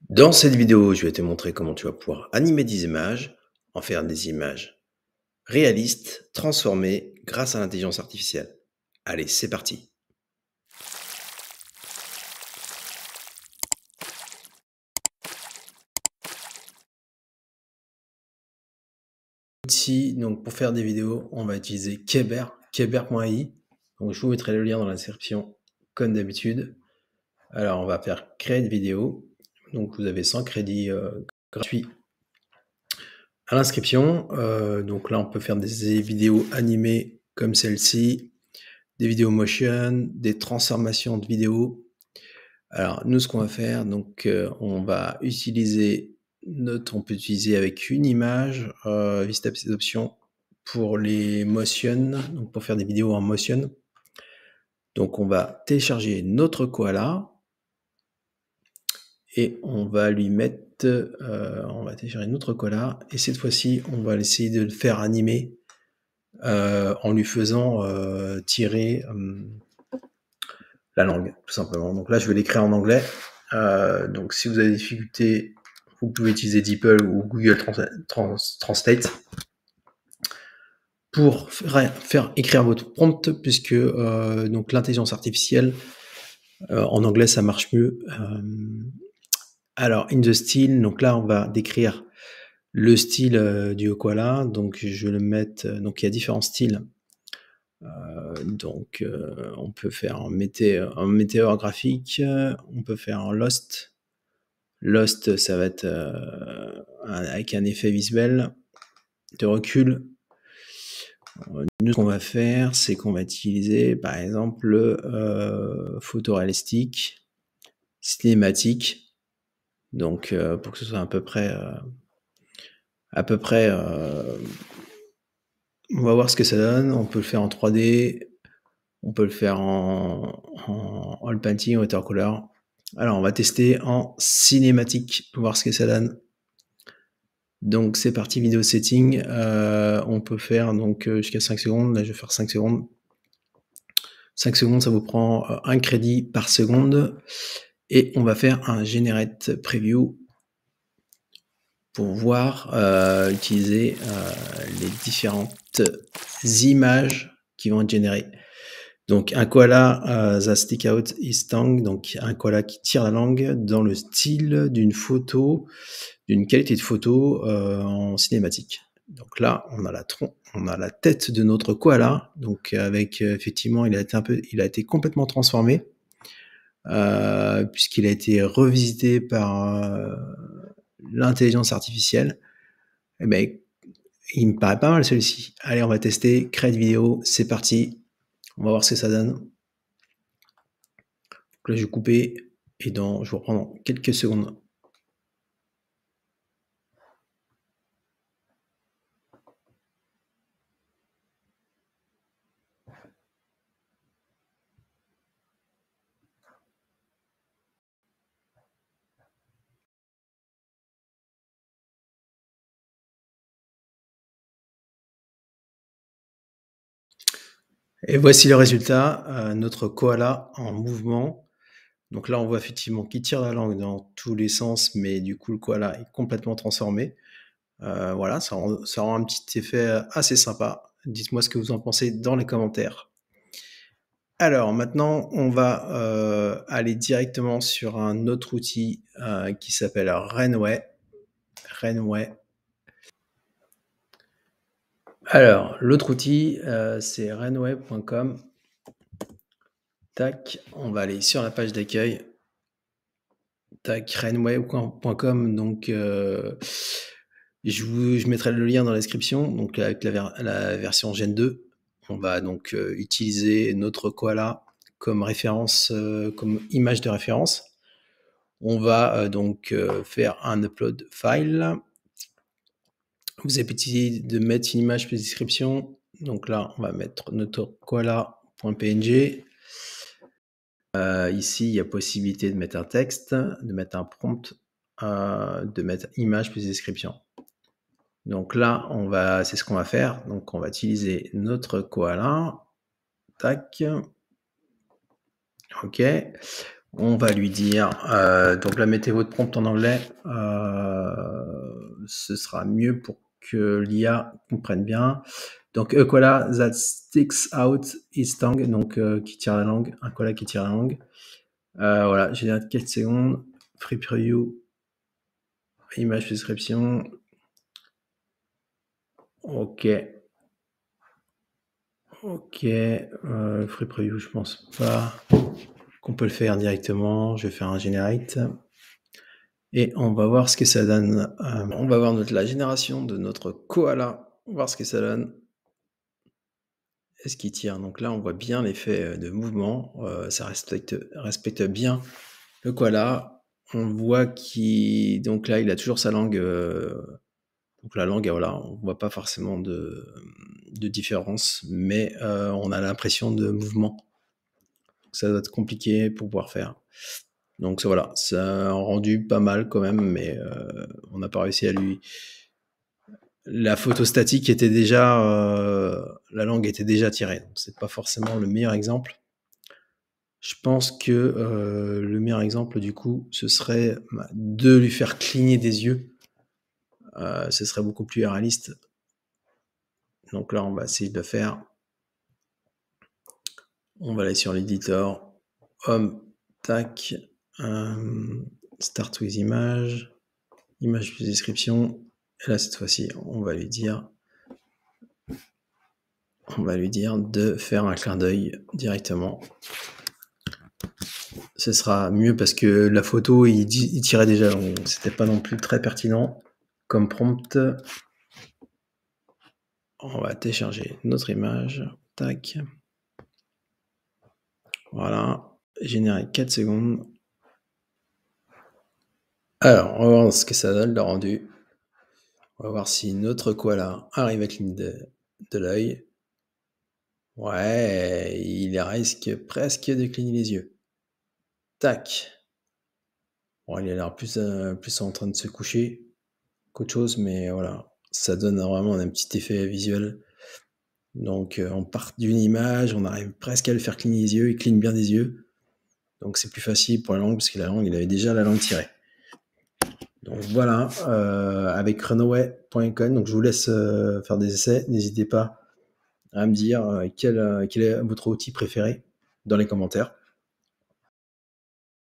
Dans cette vidéo, je vais te montrer comment tu vas pouvoir animer des images, en faire des images réalistes, transformées grâce à l'intelligence artificielle. Allez, c'est parti. Ici, donc pour faire des vidéos, on va utiliser Keber, keber.ai. Donc je vous mettrai le lien dans la description, comme d'habitude. Alors on va faire créer une vidéo. Donc vous avez 100 crédits gratuits à l'inscription. Donc là, on peut faire des vidéos animées comme celle-ci, des vidéos motion, des transformations de vidéos. Alors nous, ce qu'on va faire, donc on va utiliser on peut utiliser avec une image, visiter ces options pour les motion, donc pour faire des vidéos en motion. Donc on va télécharger notre koala et on va lui mettre, on va télécharger notre koala et cette fois-ci, on va essayer de le faire animer en lui faisant tirer la langue, tout simplement. Donc là, je vais l'écrire en anglais. Donc si vous avez des difficultés, vous pouvez utiliser DeepL ou Google Translate pour faire écrire votre prompt, puisque donc l'intelligence artificielle, en anglais, ça marche mieux. Alors, in the style, donc là, on va décrire le style du koala. Donc, je vais le mettre. Donc, il y a différents styles. Donc, on peut faire un météore graphique, on peut faire un Lost. Lost, ça va être avec un effet visuel de recul. Nous, ce qu'on va faire, c'est qu'on va utiliser, par exemple, le photoréalistique, cinématique. Donc, pour que ce soit à peu près, on va voir ce que ça donne. On peut le faire en 3D, on peut le faire en all painting, watercolor. Alors, on va tester en cinématique, voir ce que ça donne. Donc, c'est parti, vidéo setting. On peut faire donc jusqu'à 5 secondes. Là, je vais faire 5 secondes. 5 secondes, ça vous prend un crédit par seconde. Et on va faire un generate preview pour voir utiliser les différentes images qui vont être générées. Donc un koala that stick out his tongue, donc un koala qui tire la langue dans le style d'une photo, d'une qualité de photo en cinématique. Donc là, on a la tête de notre koala, donc avec effectivement, il a été complètement transformé puisqu'il a été revisité par l'intelligence artificielle. Eh ben, il me paraît pas mal celui-ci. Allez, on va tester, créer de vidéo, c'est parti. On va voir ce que ça donne. Donc là, je vais couper et je vous reprends dans quelques secondes. Et voici le résultat, notre koala en mouvement. Donc là, on voit effectivement qu'il tire la langue dans tous les sens, mais du coup, le koala est complètement transformé. Voilà, ça rend un petit effet assez sympa. Dites-moi ce que vous en pensez dans les commentaires. Alors maintenant, on va aller directement sur un autre outil qui s'appelle Renway. Renway. Alors, l'autre outil, c'est renway.com. Tac, on va aller sur la page d'accueil. Tac, renway.com. Donc, je mettrai le lien dans la description. Donc, avec la version Gen 2, on va donc utiliser notre koala comme référence, comme image de référence. On va donc faire un upload file. Vous avez essayé de mettre une image plus description. Donc là, on va mettre notre koala.png. Ici, il y a possibilité de mettre un texte, de mettre un prompt, de mettre image plus description. Donc là, c'est ce qu'on va faire. Donc on va utiliser notre koala. Tac. OK. On va lui dire, donc là, mettez votre prompt en anglais. Ce sera mieux pour que l'IA comprenne bien. Donc, a koala that sticks out his tongue, donc qui tire la langue, un koala qui tire la langue. Voilà, génère 4 secondes. Free preview, image description. Ok. Ok. Free preview, je pense pas qu'on peut le faire directement. Je vais faire un generate. Et on va voir ce que ça donne. On va voir la génération de notre koala. On va voir ce que ça donne. Est-ce qu'il tire? Donc là, on voit bien l'effet de mouvement. Ça respecte bien le koala. On voit qu'il... Donc là, il a toujours sa langue. Donc la langue, voilà, on voit pas forcément de différence, mais on a l'impression de mouvement. Ça doit être compliqué pour pouvoir faire. Donc voilà, ça a rendu pas mal quand même, mais on n'a pas réussi à lui... La photo statique était déjà... la langue était déjà tirée, donc c'est pas forcément le meilleur exemple. Je pense que le meilleur exemple, du coup, ce serait de lui faire cligner des yeux. Ce serait beaucoup plus réaliste. Donc là, on va essayer de le faire. On va aller sur l'éditeur. Home, tac. Start with image. Image plus description. Et là, cette fois-ci, on va lui dire de faire un clin d'œil directement. Ce sera mieux parce que la photo, il tirait déjà, donc c'était pas non plus très pertinent comme prompt. On va télécharger notre image. Tac. Voilà. Générer 4 secondes. Alors, on va voir ce que ça donne, le rendu. On va voir si notre koala arrive à cligner de l'œil. Ouais, il risque presque de cligner les yeux. Tac. Bon, il a l'air plus en train de se coucher qu'autre chose, mais voilà. Ça donne vraiment un petit effet visuel. Donc, on part d'une image, on arrive presque à le faire cligner les yeux, il cligne bien des yeux. Donc, c'est plus facile pour la langue, parce que la langue, il avait déjà la langue tirée. Donc, voilà, avec runaway.com. Donc, je vous laisse faire des essais. N'hésitez pas à me dire quel est votre outil préféré dans les commentaires.